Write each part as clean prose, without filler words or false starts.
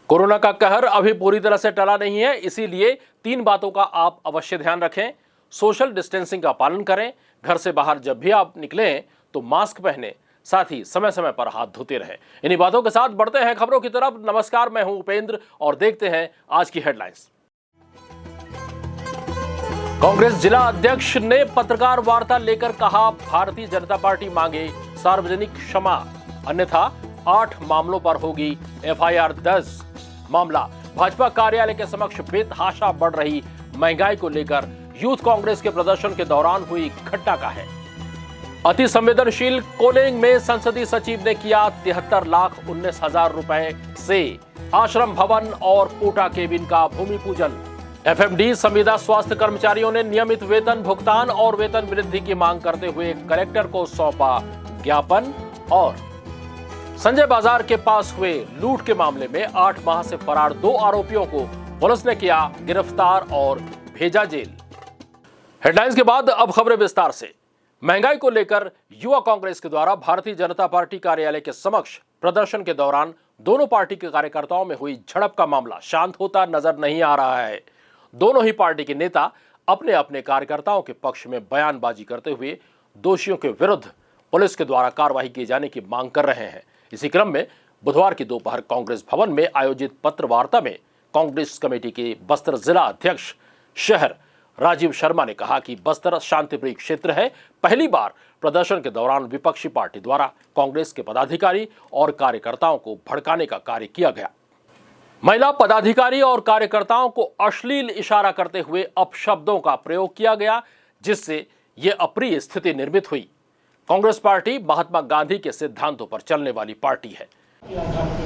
Corona का कहर अभी पूरी तरह से टला नहीं है, इसीलिए 3 बातों का आप अवश्य ध्यान रखें। सोशल डिस्टेंसिंग का पालन करें, घर से बाहर जब भी आप निकलें तो मास्क पहनें, साथ ही समय समय पर हाथ धोते रहें। इन्हीं बातों के साथ बढ़ते हैं खबरों की तरफ। नमस्कार, मैं हूं उपेंद्र और देखते हैं आज की हेडलाइंस। कांग्रेस जिला अध्यक्ष ने पत्रकार वार्ता लेकर कहा, भारतीय जनता पार्टी मांगे सार्वजनिक क्षमा, अन्यथा 8 मामलों पर होगी एफआईआर दर्ज। मामला भाजपा कार्यालय के समक्ष बेतहाशा बढ़ रही महंगाई को लेकर यूथ कांग्रेस के प्रदर्शन के दौरान हुई घटना का है। अति संवेदनशील कोलिंग में संसदीय सचिव ने किया 73,19,000 रुपए से आश्रम भवन और कोटा केबिन का भूमि पूजन। एफएमडी संविदा स्वास्थ्य कर्मचारियों ने नियमित वेतन भुगतान और वेतन वृद्धि की मांग करते हुए कलेक्टर को सौंपा ज्ञापन। और संजय बाजार के पास हुए लूट के मामले में 8 माह से फरार 2 आरोपियों को पुलिस ने किया गिरफ्तार और भेजा जेल। हेडलाइंस के बाद अब खबरें विस्तार से। महंगाई को लेकर युवा कांग्रेस के द्वारा भारतीय जनता पार्टी कार्यालय के समक्ष प्रदर्शन के दौरान दोनों पार्टी के कार्यकर्ताओं में हुई झड़प का मामला शांत होता नजर नहीं आ रहा है। दोनों ही पार्टी के नेता अपने अपने कार्यकर्ताओं के पक्ष में बयानबाजी करते हुए दोषियों के विरुद्ध पुलिस के द्वारा कार्रवाई किए जाने की मांग कर रहे हैं। इसी क्रम में बुधवार की दोपहर कांग्रेस भवन में आयोजित पत्र वार्ता में कांग्रेस कमेटी के बस्तर जिला अध्यक्ष शहर राजीव शर्मा ने कहा कि बस्तर शांतिप्रिय क्षेत्र है। पहली बार प्रदर्शन के दौरान विपक्षी पार्टी द्वारा कांग्रेस के पदाधिकारी और कार्यकर्ताओं को भड़काने का कार्य किया गया। महिला पदाधिकारी और कार्यकर्ताओं को अश्लील इशारा करते हुए अपशब्दों का प्रयोग किया गया, जिससे यह अप्रिय स्थिति निर्मित हुई। कांग्रेस पार्टी महात्मा गांधी के सिद्धांतों पर चलने वाली पार्टी है।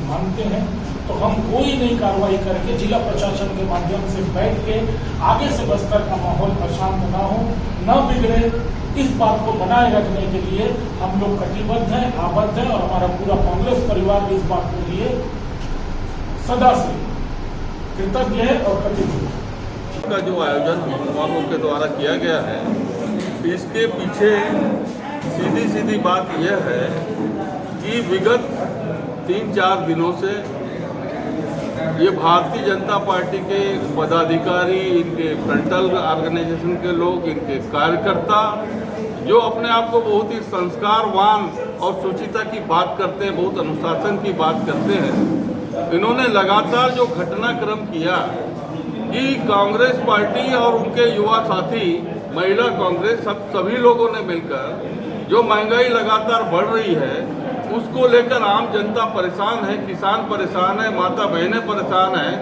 मानते हैं तो हम कोई नई कार्रवाई करके जिला प्रशासन के माध्यम से बैठ के आगे से बस्तर का माहौल अशांत न हो, न बिगड़े, इस बात को बनाए रखने के लिए हम लोग कटिबद्ध हैं, आबद्ध हैं और हमारा पूरा कांग्रेस परिवार भी इस बात के लिए सदा से कृतज्ञ है और कटिबद्ध। का जो आयोजन मुसलमानों के द्वारा किया गया है, इसके पीछे सीधी बात यह है कि विगत 3-4 दिनों से ये भारतीय जनता पार्टी के पदाधिकारी, इनके फ्रंटल ऑर्गेनाइजेशन के लोग, इनके कार्यकर्ता जो अपने आप को बहुत ही संस्कारवान और शुचिता की बात करते हैं, बहुत अनुशासन की बात करते हैं, इन्होंने लगातार जो घटनाक्रम किया कि कांग्रेस पार्टी और उनके युवा साथी महिला कांग्रेस सभी लोगों ने मिलकर जो महंगाई लगातार बढ़ रही है उसको लेकर आम जनता परेशान है, किसान परेशान है, माता बहनें परेशान हैं,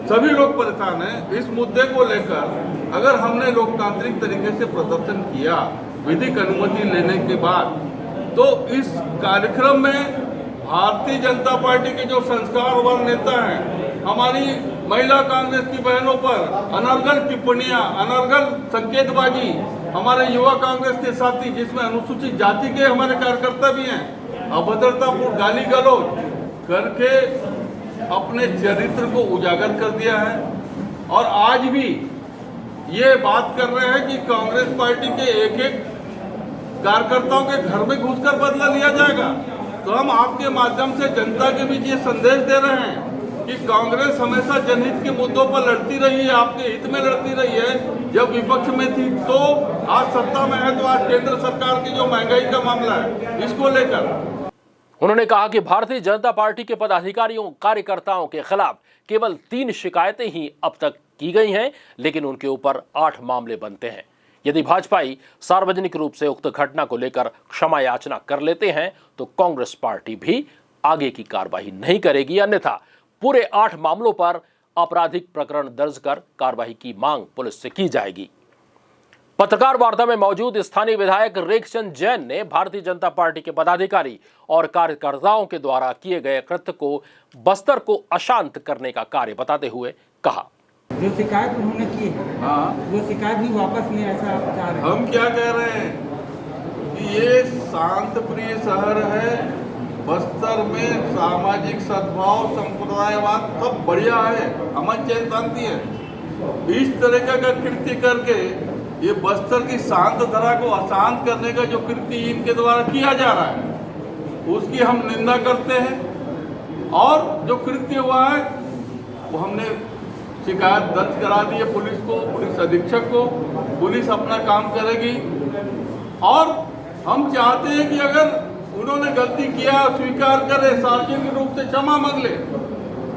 सभी लोग परेशान हैं। इस मुद्दे को लेकर अगर हमने लोकतांत्रिक तरीके से प्रदर्शन किया विधिक अनुमति लेने के बाद, तो इस कार्यक्रम में भारतीय जनता पार्टी के जो संस्कारवान नेता हैं, हमारी महिला कांग्रेस की बहनों पर अनर्गल टिप्पणियां, अनर्गल संकेतबाजी, हमारे युवा कांग्रेस के साथी जिसमें अनुसूचित जाति के हमारे कार्यकर्ता भी हैं, अभद्रतापूर्ण गाली गलौज करके अपने चरित्र को उजागर कर दिया है। और आज भी ये बात कर रहे हैं कि कांग्रेस पार्टी के एक कार्यकर्ताओं के घर में घुसकर बदला लिया जाएगा। तो हम आपके माध्यम से जनता के बीच ये संदेश दे रहे हैं कि कांग्रेस हमेशा जनहित के मुद्दों पर लड़ती रही है, आपके हित में लड़ती रही है। जब विपक्ष में थी तो आज सत्ता में है, तो आज केंद्र सरकार की जो महंगाई का मामला है इसको लेकर उन्होंने कहा कि भारतीय जनता पार्टी के पदाधिकारियों कार्यकर्ताओं के खिलाफ केवल 3 शिकायतें ही अब तक की गई हैं, लेकिन उनके ऊपर 8 मामले बनते हैं। यदि भाजपाई सार्वजनिक रूप से उक्त घटना को लेकर क्षमा याचना कर लेते हैं तो कांग्रेस पार्टी भी आगे की कार्रवाई नहीं करेगी, अन्यथा पूरे 8 मामलों पर आपराधिक प्रकरण दर्ज कर कार्रवाई की मांग पुलिस से की जाएगी। पत्रकार वार्ता में मौजूद स्थानीय विधायक रेखचंद जैन ने भारतीय जनता पार्टी के पदाधिकारी और कार्यकर्ताओं के द्वारा किए गए कृत्य को बस्तर को अशांत करने का कार्य बताते हुए कहा, जो शिकायत उन्होंने की है, वो शिकायत भी वापस नहीं, ऐसा आप चाह रहे हैं? हम क्या कह रहे हैं कि ये शांत प्रिय शहर है, बस्तर में सामाजिक सद्भाव, संप्रदायवाद सब बढ़िया है, अमन चैन शांति है। इस तरह का कृत्य करके ये बस्तर की शांत धरा को अशांत करने का जो कृत्य इनके द्वारा किया जा रहा है उसकी हम निंदा करते हैं। और जो कृत्य हुआ है वो हमने शिकायत दर्ज करा दी है पुलिस को, पुलिस अधीक्षक को। पुलिस अपना काम करेगी और हम चाहते हैं कि अगर उन्होंने गलती किया स्वीकार करे, सार्वजनिक रूप से क्षमा मांग ले,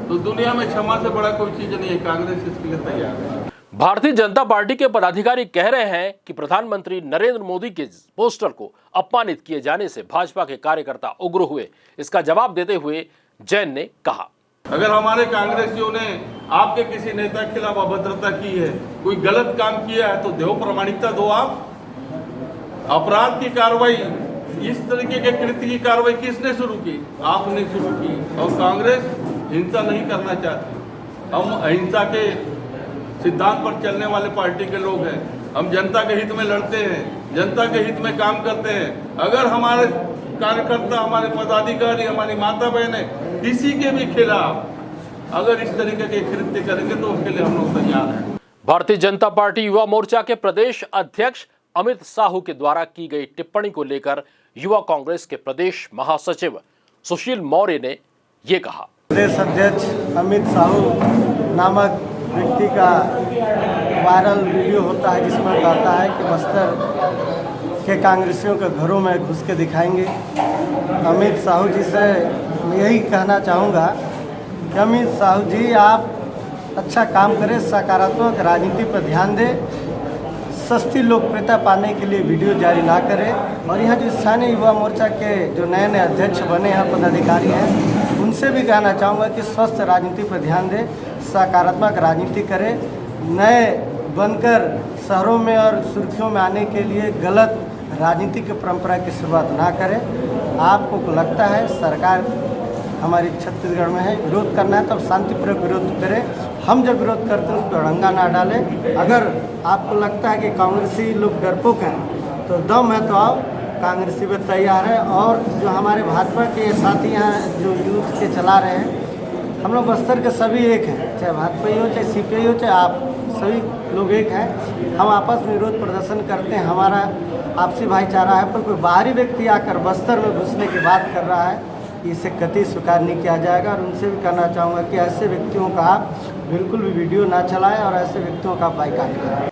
तो दुनिया में क्षमा से बड़ा कोई चीज नहीं है। कांग्रेस इसके लिए तैयार है। भारतीय जनता पार्टी के पदाधिकारी कह रहे हैं कि प्रधानमंत्री नरेंद्र मोदी के पोस्टर को अपमानित किए जाने से भाजपा के कार्यकर्ता उग्र हुए। इसका जवाब देते हुए जैन ने कहा, अगर हमारे कांग्रेसियों ने आपके किसी नेता के खिलाफ अभद्रता की है, कोई गलत काम किया है, तो देहो प्रमाणिकता दो। आप अपराध की कार्रवाई, इस तरीके के कृत्य की कार्रवाई किसने शुरू की? आपने शुरू की। और कांग्रेस हिंसा नहीं करना चाहती। हम अहिंसा के सिद्धांत पर चलने वाले पार्टी के लोग हैं। हम जनता के हित में लड़ते हैं, जनता के हित में काम करते हैं। अगर हमारे कार्यकर्ता, हमारे पदाधिकारी, हमारी माता बहनें किसी के भी खिलाफ अगर इस तरीके के कृत्य करेंगे तो उसके लिए हम लोग तैयार हैं। भारतीय जनता पार्टी युवा मोर्चा के प्रदेश अध्यक्ष अमित साहू के द्वारा की गई टिप्पणी को लेकर युवा कांग्रेस के प्रदेश महासचिव सुशील मौर्य ने ये कहा, प्रदेश अध्यक्ष अमित साहू नामक व्यक्ति का वायरल वीडियो होता है जिसमें कहता है कि बस्तर के कांग्रेसियों के घरों में घुस के दिखाएंगे। अमित साहू जी से मैं यही कहना चाहूँगा कि अमित साहू जी आप अच्छा काम करें, सकारात्मक राजनीति पर ध्यान दें, सस्ती लोकप्रियता पाने के लिए वीडियो जारी ना करें। और यहाँ जो स्थानीय युवा मोर्चा के जो नए नए अध्यक्ष बने हैं, पदाधिकारी हैं, उनसे भी कहना चाहूँगा कि स्वस्थ राजनीति पर ध्यान दें, सकारात्मक राजनीति करें। नए बनकर शहरों में और सुर्खियों में आने के लिए गलत राजनीतिक परंपरा की शुरुआत ना करें। आपको लगता है सरकार हमारी छत्तीसगढ़ में है, विरोध करना है तो शांतिपूर्वक विरोध करें। हम जब विरोध करते हैं उस पर अड़ंगा ना डालें। अगर आपको लगता है कि कांग्रेसी लोग डरपोक हैं तो दम है तो आप कांग्रेसी में तैयार है। और जो हमारे भाजपा के साथी यहाँ जो यूथ के चला रहे हैं, हम लोग बस्तर के सभी एक हैं, चाहे भाजपा हो, चाहे CPI हो, चाहे आप सभी लोग एक हैं। हम आपस में विरोध प्रदर्शन करते हैं, हमारा आपसी भाईचारा है। पर कोई बाहरी व्यक्ति आकर बस्तर में घुसने की बात कर रहा है, इसे कतई स्वीकार नहीं किया जाएगा। और उनसे भी कहना चाहूँगा कि ऐसे व्यक्तियों का आप बिल्कुल भी वीडियो ना चलाएं और ऐसे व्यक्तियों का बाइकाट करें।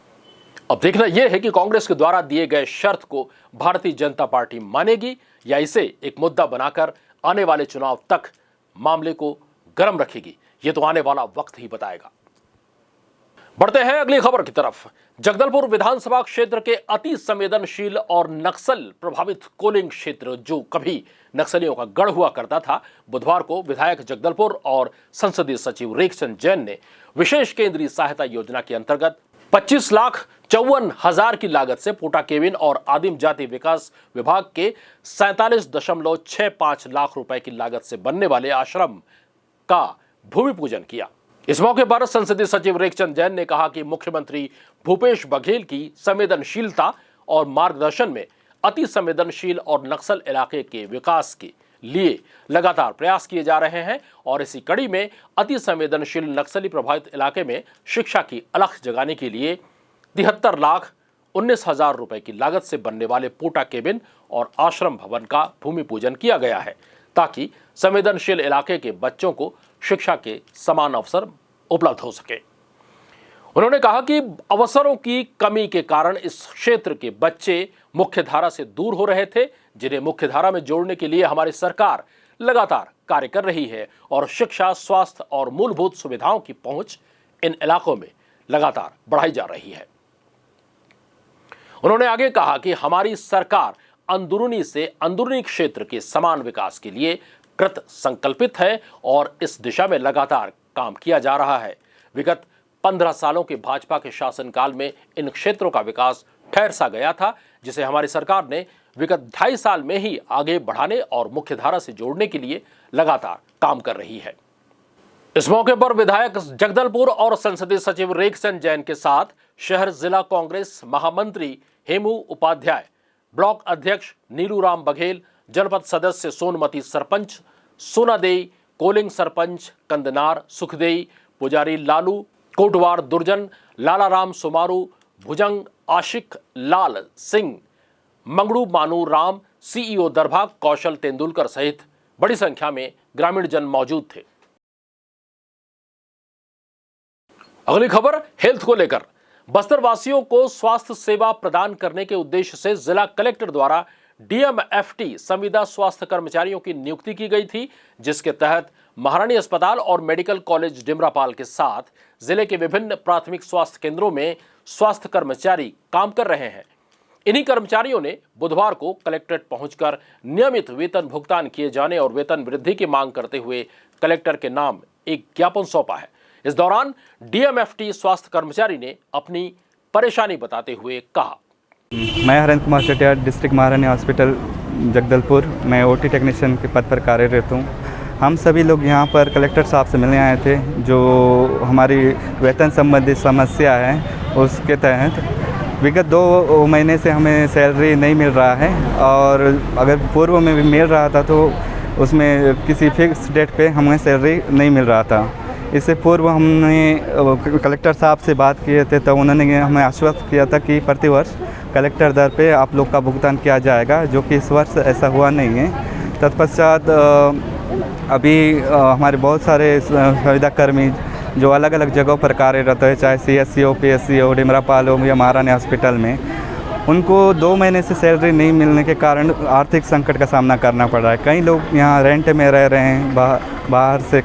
अब देखना यह है कि कांग्रेस के द्वारा दिए गए शर्त को भारतीय जनता पार्टी मानेगी या इसे एक मुद्दा बनाकर आने वाले चुनाव तक मामले को गर्म रखेगी। ये तो आने वाला वक्त ही बताएगा। बढ़ते हैं अगली खबर की तरफ। जगदलपुर विधानसभा क्षेत्र के अति संवेदनशील और नक्सल प्रभावित कोलिंग क्षेत्र जो कभी नक्सलियों का गढ़ हुआ करता था, बुधवार को विधायक जगदलपुर और संसदीय सचिव रेखचंद जैन ने विशेष केंद्रीय सहायता योजना के अंतर्गत 25,54,000 की लागत से पोटा केबिन और आदिम जाति विकास विभाग के 47.65 लाख रुपए की लागत से बनने वाले आश्रम का भूमि पूजन किया। इस मौके पर संसदीय सचिव रेखचंद जैन ने कहा कि मुख्यमंत्री भूपेश बघेल की संवेदनशीलता और मार्गदर्शन में अति संवेदनशील और नक्सल इलाके के विकास के लिए लगातार प्रयास किए जा रहे हैं और इसी कड़ी में अति संवेदनशील नक्सली प्रभावित इलाके में शिक्षा की अलख जगाने के लिए 73,19,000 रुपए की लागत से बनने वाले पोटा केबिन और आश्रम भवन का भूमि पूजन किया गया है ताकि संवेदनशील इलाके के बच्चों को शिक्षा के समान अवसर उपलब्ध हो सके। उन्होंने कहा कि अवसरों की कमी के कारण इस क्षेत्र के बच्चे मुख्यधारा से दूर हो रहे थे, जिन्हें मुख्यधारा में जोड़ने के लिए हमारी सरकार लगातार कार्य कर रही है और शिक्षा, स्वास्थ्य और मूलभूत सुविधाओं की पहुंच इन इलाकों में लगातार बढ़ाई जा रही है। उन्होंने आगे कहा कि हमारी सरकार अंदरूनी से अंदरूनी क्षेत्र के समान विकास के लिए कृत संकल्पित है और इस दिशा में लगातार काम किया जा रहा है। विगत 15 सालों के भाजपा के शासनकाल में इन क्षेत्रों का विकास ठहर सा गया था, जिसे हमारी सरकार ने विगत 2.5 साल में ही आगे बढ़ाने और मुख्यधारा से जोड़ने के लिए लगातार काम कर रही है। इस मौके पर विधायक जगदलपुर और संसदीय सचिव रेखचंद जैन के साथ शहर जिला कांग्रेस महामंत्री हेमू उपाध्याय, ब्लॉक अध्यक्ष नीलूराम बघेल, जनपद सदस्य सोनमती सरपंच सोनादेई, कोलिंग सरपंच कंदनार सुखदेई, पुजारी लालू, कोटवार दुर्जन, लालाराम सुमारू, भुजंग आशिक लाल सिंह, मंगड़ू मानू राम, CEO दरभा कौशल तेंदुलकर सहित बड़ी संख्या में ग्रामीण जन मौजूद थे। अगली खबर हेल्थ को लेकर। बस्तर वासियों को स्वास्थ्य सेवा प्रदान करने के उद्देश्य से जिला कलेक्टर द्वारा डीएमएफटी संविदा स्वास्थ्य कर्मचारियों की नियुक्ति की गई थी, जिसके तहत महारानी अस्पताल और मेडिकल कॉलेज डिमरापाल के साथ जिले के विभिन्न प्राथमिक स्वास्थ्य केंद्रों में स्वास्थ्य कर्मचारी काम कर रहे हैं। इन्हीं कर्मचारियों ने बुधवार को कलेक्ट्रेट पहुंचकर नियमित वेतन भुगतान किए जाने और वेतन वृद्धि की मांग करते हुए कलेक्टर के नाम एक ज्ञापन सौंपा है। इस दौरान डीएमएफटी स्वास्थ्य कर्मचारी ने अपनी परेशानी बताते हुए कहा, मैं हरेंद्र कुमार चटियार, डिस्ट्रिक्ट महारानी हॉस्पिटल जगदलपुर में ओटी टेक्नीशियन के पद पर कार्यरत हूँ। हम सभी लोग यहाँ पर कलेक्टर साहब से मिलने आए थे। जो हमारी वेतन संबंधी समस्या है उसके तहत विगत 2 महीने से हमें सैलरी नहीं मिल रहा है, और अगर पूर्व में भी मिल रहा था तो उसमें किसी फिक्स डेट पे हमें सैलरी नहीं मिल रहा था। इससे पूर्व हमने कलेक्टर साहब से बात किए थे, तो उन्होंने हमें आश्वस्त किया था कि प्रतिवर्ष कलेक्टर दर पे आप लोग का भुगतान किया जाएगा, जो कि इस वर्ष ऐसा हुआ नहीं है। तत्पश्चात अभी हमारे बहुत सारे संविदाकर्मी जो अलग अलग जगहों पर कार्यरत है, चाहे CSC हो, PSC हो, डिमरापाल हो या महारानी हॉस्पिटल में, उनको 2 महीने से सैलरी नहीं मिलने के कारण आर्थिक संकट का सामना करना पड़ रहा है। कई लोग यहाँ रेंट में रह रहे हैं, बाहर से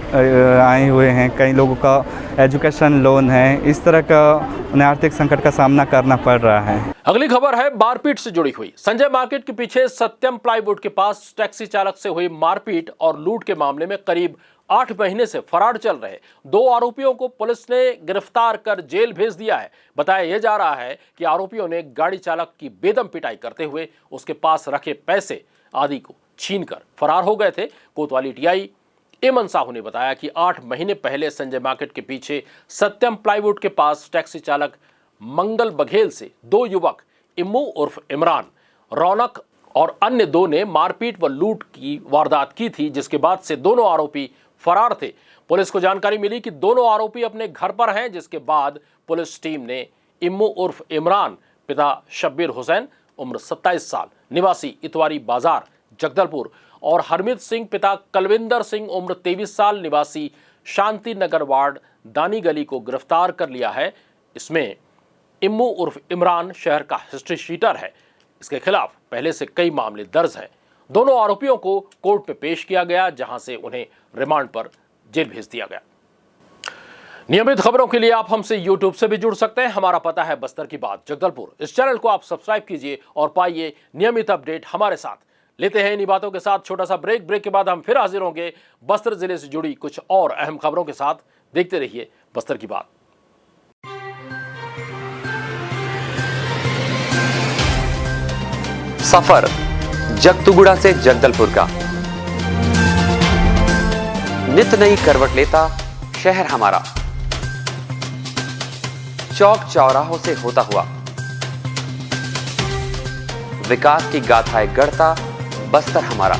आए हुए हैं, कई लोगों का एजुकेशन लोन है, इस तरह का उन्हें आर्थिक संकट का सामना करना पड़ रहा है। अगली खबर है मारपीट से जुड़ी हुई। संजय मार्केट के पीछे सत्यम प्लाईवुड के पास टैक्सी चालक से हुई मारपीट और लूट के मामले में करीब 8 महीने से फरार चल रहे 2 आरोपियों को पुलिस ने गिरफ्तार कर जेल भेज दिया है। बताया यह जा रहा है कि आरोपियों ने गाड़ी चालक की बेदम पिटाई करते हुए उसके पास रखे पैसे आदि को छीनकर फरार हो गए थे। कोतवाली टीआई एमन साहू ने बताया कि 8 महीने पहले संजय मार्केट के पीछे सत्यम प्लाईवुड के पास टैक्सी चालक मंगल बघेल से 2 युवक इम्मू उर्फ इमरान, रौनक और अन्य 2 ने मारपीट व लूट की वारदात की थी, जिसके बाद से दोनों आरोपी फरार थे। पुलिस को जानकारी मिली कि दोनों आरोपी अपने घर पर हैं, जिसके बाद पुलिस टीम ने इम्मू उर्फ इमरान, पिता शब्बीर हुसैन उम्र 27 साल, निवासी इतवारी बाजार जगदलपुर, और हरमीत सिंह पिता कलविंदर सिंह उम्र 23 साल, निवासी शांति नगर वार्ड दानी गली को गिरफ्तार कर लिया है। इसमें इम्मू उर्फ इमरान शहर का हिस्ट्री शीटर है। इसके खिलाफ पहले से कई मामले दर्ज हैं। दोनों आरोपियों को कोर्ट में पेश किया गया, जहां से उन्हें रिमांड पर जेल भेज दिया गया। नियमित खबरों के लिए आप हमसे YouTube से भी जुड़ सकते हैं। हमारा पता है बस्तर की बात जगदलपुर। इस चैनल को आप सब्सक्राइब कीजिए और पाइए नियमित अपडेट हमारे साथ। लेते हैं इन्हीं बातों के साथ छोटा सा ब्रेक। ब्रेक के बाद हम फिर हाजिर होंगे बस्तर जिले से जुड़ी कुछ और अहम खबरों के साथ। देखते रहिए बस्तर की बात। सफर जगतुगुड़ा से जगदलपुर का नित नई करवट लेता शहर हमारा, चौक चौराहों से होता हुआ विकास की गाथाएं गढ़ता बस्तर हमारा।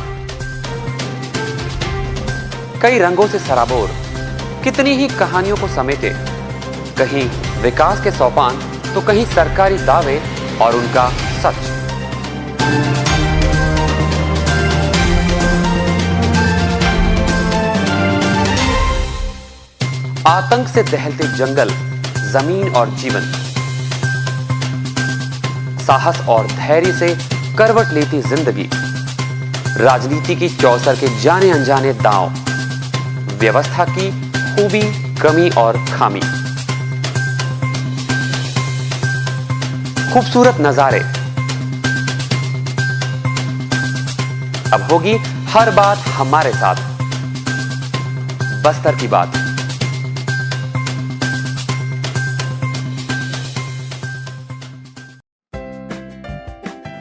कई रंगों से सराबोर कितनी ही कहानियों को समेटे, कहीं विकास के सोपान तो कहीं सरकारी दावे और उनका सच। आतंक से दहलते जंगल, जमीन और जीवन, साहस और धैर्य से करवट लेती जिंदगी, राजनीति की चौसर के जाने अनजाने दांव, व्यवस्था की खूबी, कमी और खामी, खूबसूरत नजारे। अब होगी हर बात हमारे साथ, बस्तर की बात।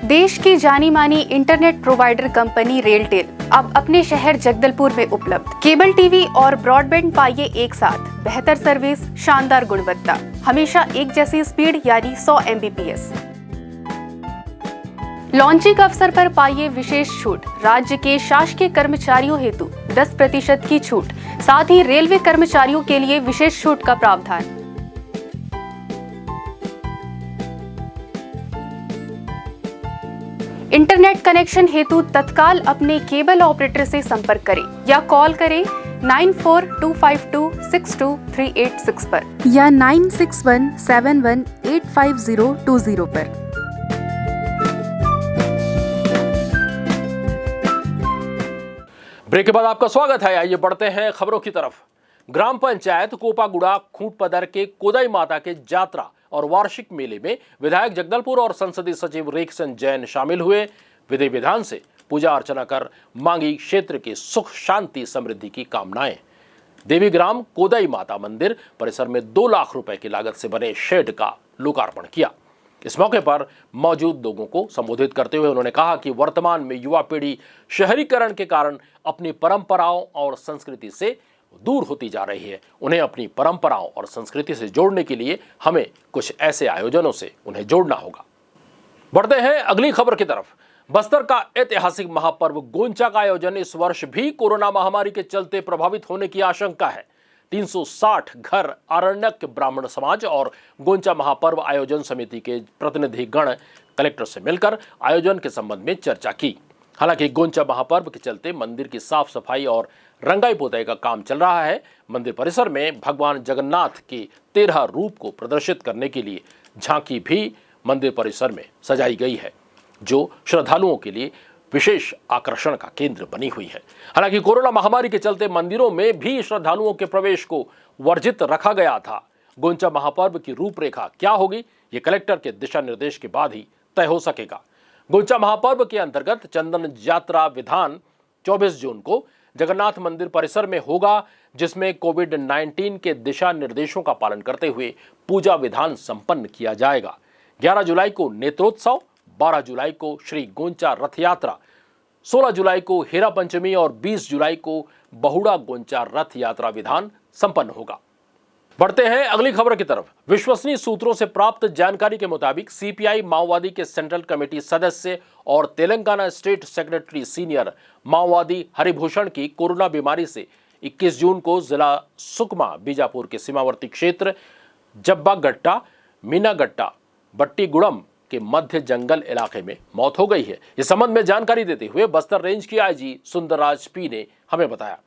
देश की जानी मानी इंटरनेट प्रोवाइडर कंपनी रेलटेल अब अपने शहर जगदलपुर में उपलब्ध। केबल टीवी और ब्रॉडबैंड पाइए एक साथ, बेहतर सर्विस, शानदार गुणवत्ता, हमेशा एक जैसी स्पीड यानी 100 Mbps। लॉन्चिंग अवसर पर पाइए विशेष छूट, राज्य के शासकीय कर्मचारियों हेतु 10% की छूट, साथ ही रेलवे कर्मचारियों के लिए विशेष छूट का प्रावधान। इंटरनेट कनेक्शन हेतु तत्काल अपने केबल ऑपरेटर से संपर्क करें या कॉल करें 9425262386 पर या 9617185020 पर। ब्रेक के बाद आपका स्वागत है। आइए बढ़ते हैं खबरों की तरफ। ग्राम पंचायत कोपागुड़ा खूंटपदर के कोदाई माता के जात्रा और वार्षिक मेले में विधायक जगदलपुर और संसदीय सचिव रेखचंद जैन शामिल हुए। विधि विधान से पूजा अर्चना कर मांगी क्षेत्र के सुख शांति समृद्धि की कामनाएं। देवी ग्राम कोदाई माता मंदिर परिसर में 2 लाख रुपए की लागत से बने शेड का लोकार्पण किया। इस मौके पर मौजूद लोगों को संबोधित करते हुए उन्होंने कहा कि वर्तमान में युवा पीढ़ी शहरीकरण के कारण अपनी परंपराओं और संस्कृति से दूर होती जा रही है। उन्हें अपनी परंपराओं और संस्कृति से जोड़ने के लिए हमें कुछ ऐसे आयोजनों से उन्हें जोड़ना होगा। बढ़ते हैं अगली खबर की तरफ। बस्तर का ऐतिहासिक महापर्व गोंचा का आयोजन इस वर्ष भी कोरोना महामारी के चलते प्रभावित होने की आशंका है। 360 घर आरण्यक ब्राह्मण समाज और गोंचा महापर्व आयोजन समिति के प्रतिनिधि गण कलेक्टर से मिलकर आयोजन के संबंध में चर्चा की। हालांकि गोंचा महापर्व के चलते मंदिर की साफ सफाई और रंगाई पोताई का काम चल रहा है। मंदिर परिसर में भगवान जगन्नाथ के 13 रूप को प्रदर्शित करने के लिए झांकी भी मंदिर परिसर में सजाई गई है, जो श्रद्धालुओं के लिए विशेष आकर्षण का केंद्र बनी हुई है। हालांकि कोरोना महामारी के चलते मंदिरों में भी श्रद्धालुओं के प्रवेश को वर्जित रखा गया था। गोंचा महापर्व की रूपरेखा क्या होगी, ये कलेक्टर के दिशा निर्देश के बाद ही तय हो सकेगा। गोंचा महापर्व के अंतर्गत चंदन यात्रा विधान 24 जून को जगन्नाथ मंदिर परिसर में होगा, जिसमें कोविड-19 के दिशा निर्देशों का पालन करते हुए पूजा विधान संपन्न किया जाएगा। 11 जुलाई को नेत्रोत्सव, 12 जुलाई को श्री गोंचा रथ यात्रा, 16 जुलाई को हेरा पंचमी और 20 जुलाई को बहुड़ा गोंचा रथ यात्रा विधान संपन्न होगा। बढ़ते हैं अगली खबर की तरफ। विश्वसनीय सूत्रों से प्राप्त जानकारी के मुताबिक सीपीआई माओवादी के सेंट्रल कमेटी सदस्य और तेलंगाना स्टेट सेक्रेटरी सीनियर माओवादी हरिभूषण की कोरोना बीमारी से 21 जून को जिला सुकमा बीजापुर के सीमावर्ती क्षेत्र जब्बागट्टा मीनागट्टा बट्टीगुड़म के मध्य जंगल इलाके में मौत हो गई है। इस संबंध में जानकारी देते हुए बस्तर रेंज की आईजी सुंदरराज पी ने हमें बताया।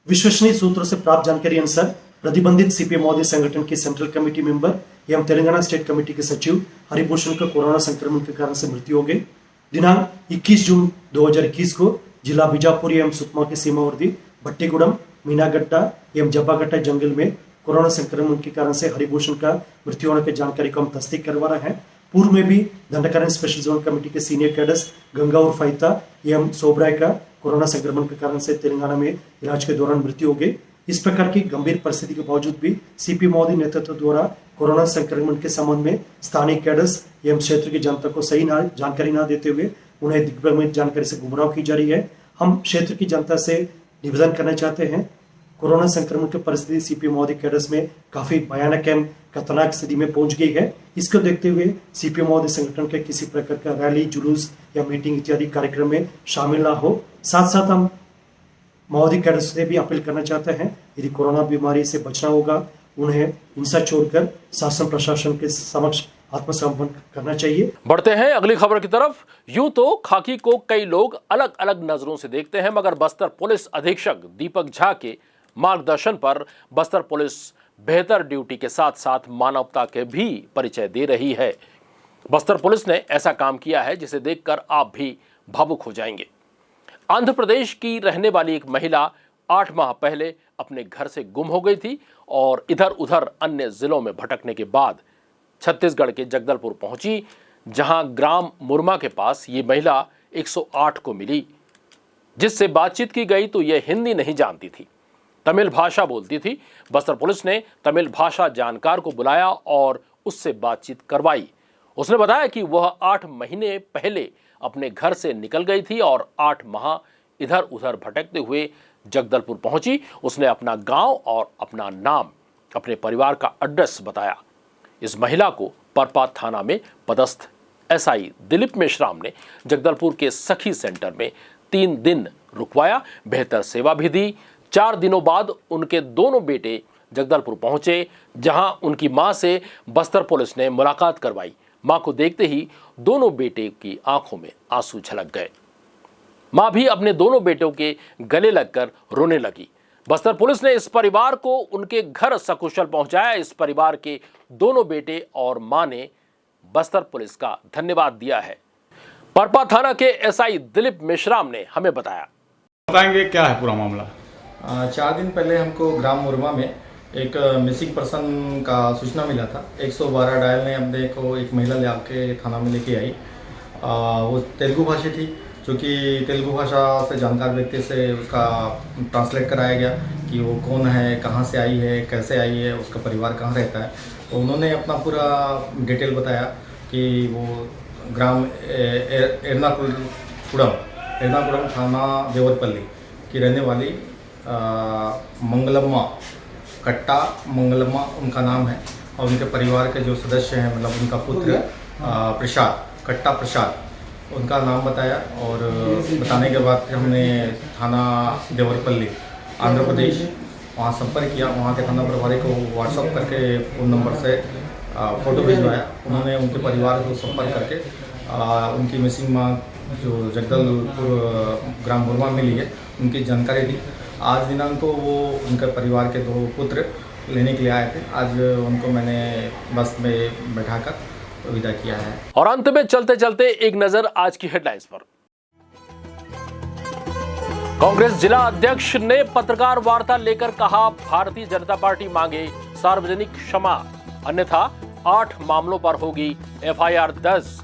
विश्वसनीय सूत्रों से प्राप्त जानकारी अनुसार प्रतिबंधित सीपीएम महोदय संगठन के सेंट्रल कमेटी मेंबर एवं तेलंगाना स्टेट कमेटी के सचिव हरिभूषण का कोरोना संक्रमण के कारण से मृत्यु हो गई। दिनांक 21 जून 2021 को जिला बीजापुर एवं सुकमा के सीमावर्ती बट्टीगुड़म मीनागट्टा एवं जब्बागट्टा जंगल में कोरोना संक्रमण के कारण से हरिभूषण का मृत्यु होने की जानकारी को हम तस्दीक करवा रहे हैं। पूर्व में भी दंडकारण्य स्पेशल जोन कमेटी के सीनियर कैडर्स गंगा और फाइता एवं सोबराय का कोरोना संक्रमण के कारण से तेलंगाना में इलाज के दौरान मृत्यु हो गई। इस प्रकार की गंभीर परिस्थिति के बावजूद भी सीपी मोदी नेतृत्व द्वारा कोरोना संक्रमण के संबंध में स्थानीय कैडर्स एवं क्षेत्र की जनता को सही जानकारी न देते हुए उन्हें दिग्भ्रमित जानकारी से गुमराह की जा रही है। हम क्षेत्र की जनता से निवेदन करना चाहते हैं, कोरोना संक्रमण की परिस्थिति सीपी मोदी कैडर्स में काफी भयानक एवं खतरनाक स्थिति में पहुंच गई है। इसको देखते हुए सीपी मोदी संगठन के किसी प्रकार का रैली, जुलूस या मीटिंग इत्यादि कार्यक्रम में शामिल ना हो। साथ साथ हम माओवादी कैडर्स से भी अपील करना चाहते हैं, यदि कोरोना बीमारी से बचना होगा उन्हें हिंसा छोड़कर शासन प्रशासन के समक्ष आत्मसमर्पण करना चाहिए। बढ़ते हैं अगली खबर की तरफ। यूं तो खाकी को कई लोग अलग अलग नजरों से देखते हैं, मगर बस्तर पुलिस अधीक्षक दीपक झा के मार्गदर्शन पर बस्तर पुलिस बेहतर ड्यूटी के साथ साथ मानवता के भी परिचय दे रही है। बस्तर पुलिस ने ऐसा काम किया है जिसे देखकर आप भी भावुक हो जाएंगे। आंध्र प्रदेश की रहने वाली एक महिला 8 माह पहले अपने घर से गुम हो गई थी और इधर उधर अन्य जिलों में भटकने के बाद छत्तीसगढ़ के जगदलपुर पहुंची, जहां ग्राम मुरमा के पास ये महिला 108 को मिली, जिससे बातचीत की गई तो यह हिंदी नहीं जानती थी, तमिल भाषा बोलती थी। बस्तर पुलिस ने तमिल भाषा जानकार को बुलाया और उससे बातचीत करवाई। उसने बताया कि वह 8 महीने पहले अपने घर से निकल गई थी और 8 माह इधर उधर भटकते हुए जगदलपुर पहुंची। उसने अपना गांव और अपना नाम, अपने परिवार का एड्रेस बताया। इस महिला को परपात थाना में पदस्थ एसआई दिलीप मेश्राम ने जगदलपुर के सखी सेंटर में 3 दिन रुकवाया, बेहतर सेवा भी दी। 4 दिनों बाद उनके दोनों बेटे जगदलपुर पहुंचे, जहां उनकी मां से बस्तर पुलिस ने मुलाकात करवाई। मां को देखते ही दोनों बेटे की आंखों में आंसू झलक गए। मां भी अपने दोनों बेटों के गले लगकर रोने लगी। बस्तर पुलिस ने इस परिवार को उनके घर सकुशल पहुंचाया। इस परिवार के दोनों बेटे और मां ने बस्तर पुलिस का धन्यवाद दिया है। परपा थाना के एसआई दिलीप मेश्राम ने हमें बताएंगे क्या है पूरा मामला। 4 दिन पहले हमको ग्राम मुरमा में एक मिसिंग पर्सन का सूचना मिला था। 112 डायल ने अपने को एक महिला ले आके थाना में लेके आई। वो तेलुगु भाषी थी, क्योंकि तेलुगु भाषा से जानकार व्यक्ति से उसका ट्रांसलेट कराया गया कि वो कौन है, कहाँ से आई है, कैसे आई है, उसका परिवार कहाँ रहता है। तो उन्होंने अपना पूरा डिटेल बताया कि वो ग्राम एर्नाकुलम थाना देवरपल्ली की रहने वाली मंगलम्मा, कट्टा मंगलम्मा उनका नाम है, और उनके परिवार के जो सदस्य हैं, मतलब उनका पुत्र प्रसाद, कट्टा प्रसाद, उनका नाम बताया। और बताने के बाद हमने थाना देवरपल्ली आंध्र प्रदेश वहाँ संपर्क किया। वहाँ के थाना प्रभारी को व्हाट्सअप करके फ़ोन नंबर से फ़ोटो भिजवाया। उन्होंने उनके परिवार को संपर्क करके उनकी मिसिंग माँ जो जगदलपुर ग्राम मुरमा मिली है, उनकी जानकारी दी। आज दिनांक को वो उनके परिवार के 2 पुत्र लेने के लिए आए थे। आज उनको मैंने बस में बैठाकर विदा किया है। और अंत में चलते चलते एक नजर आज की हेडलाइंस पर। कांग्रेस जिला अध्यक्ष ने पत्रकार वार्ता लेकर कहा, भारतीय जनता पार्टी मांगे सार्वजनिक क्षमा, अन्यथा 8 मामलों पर होगी एफआईआर 10।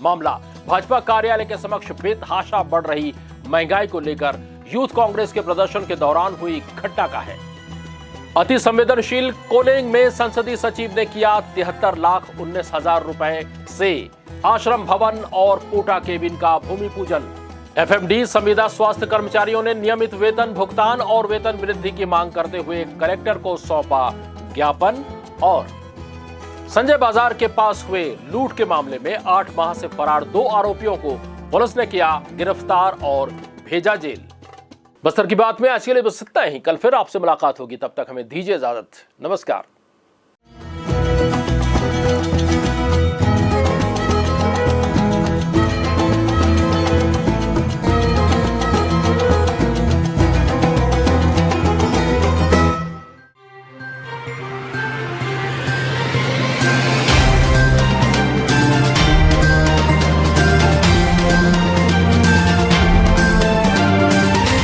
मामला भाजपा कार्यालय के समक्ष बेतहाशा बढ़ रही महंगाई को लेकर यूथ कांग्रेस के प्रदर्शन के दौरान हुई घटना का है। अति संवेदनशील कोलिंग में संसदीय सचिव ने किया 73,19,000 रुपए से आश्रम भवन और कोटा केबिन का भूमि पूजन। एफएमडी संविदा स्वास्थ्य कर्मचारियों ने नियमित वेतन भुगतान और वेतन वृद्धि की मांग करते हुए कलेक्टर को सौंपा ज्ञापन। और संजय बाजार के पास हुए लूट के मामले में 8 माह से फरार 2 आरोपियों को पुलिस ने किया गिरफ्तार और भेजा जेल। बस्तर की बात में आज के लिए बस इतना ही। कल फिर आपसे मुलाकात होगी, तब तक हमें दीजिए इजाजत। नमस्कार।